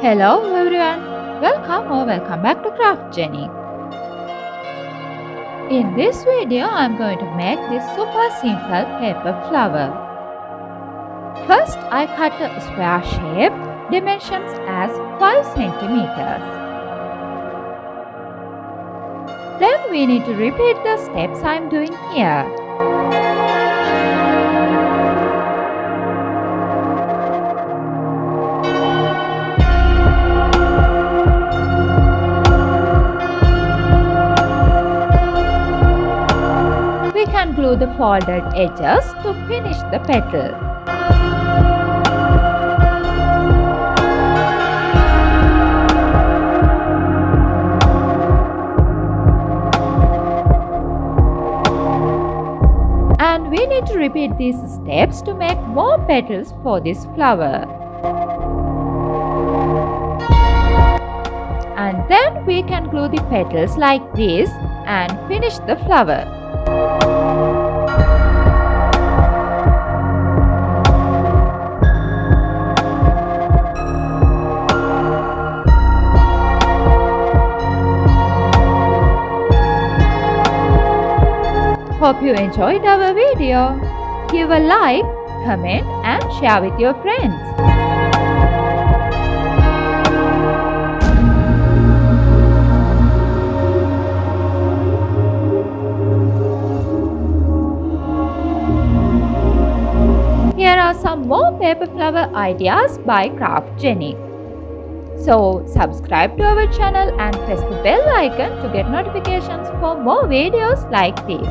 Hello everyone, welcome back to Craft Jenny. In this video, I'm going to make this super simple paper flower. First, I cut a square shape, dimensions as 5 centimeters. Then we need to repeat the steps I'm doing here. We can glue the folded edges to finish the petal. And we need to repeat these steps to make more petals for this flower. And then we can glue the petals like this and finish the flower. Hope you enjoyed our video. Give a like, comment and share with your friends. Here are some more paper flower ideas by Craft Jenny. So subscribe to our channel and press the bell icon to get notifications for more videos like this.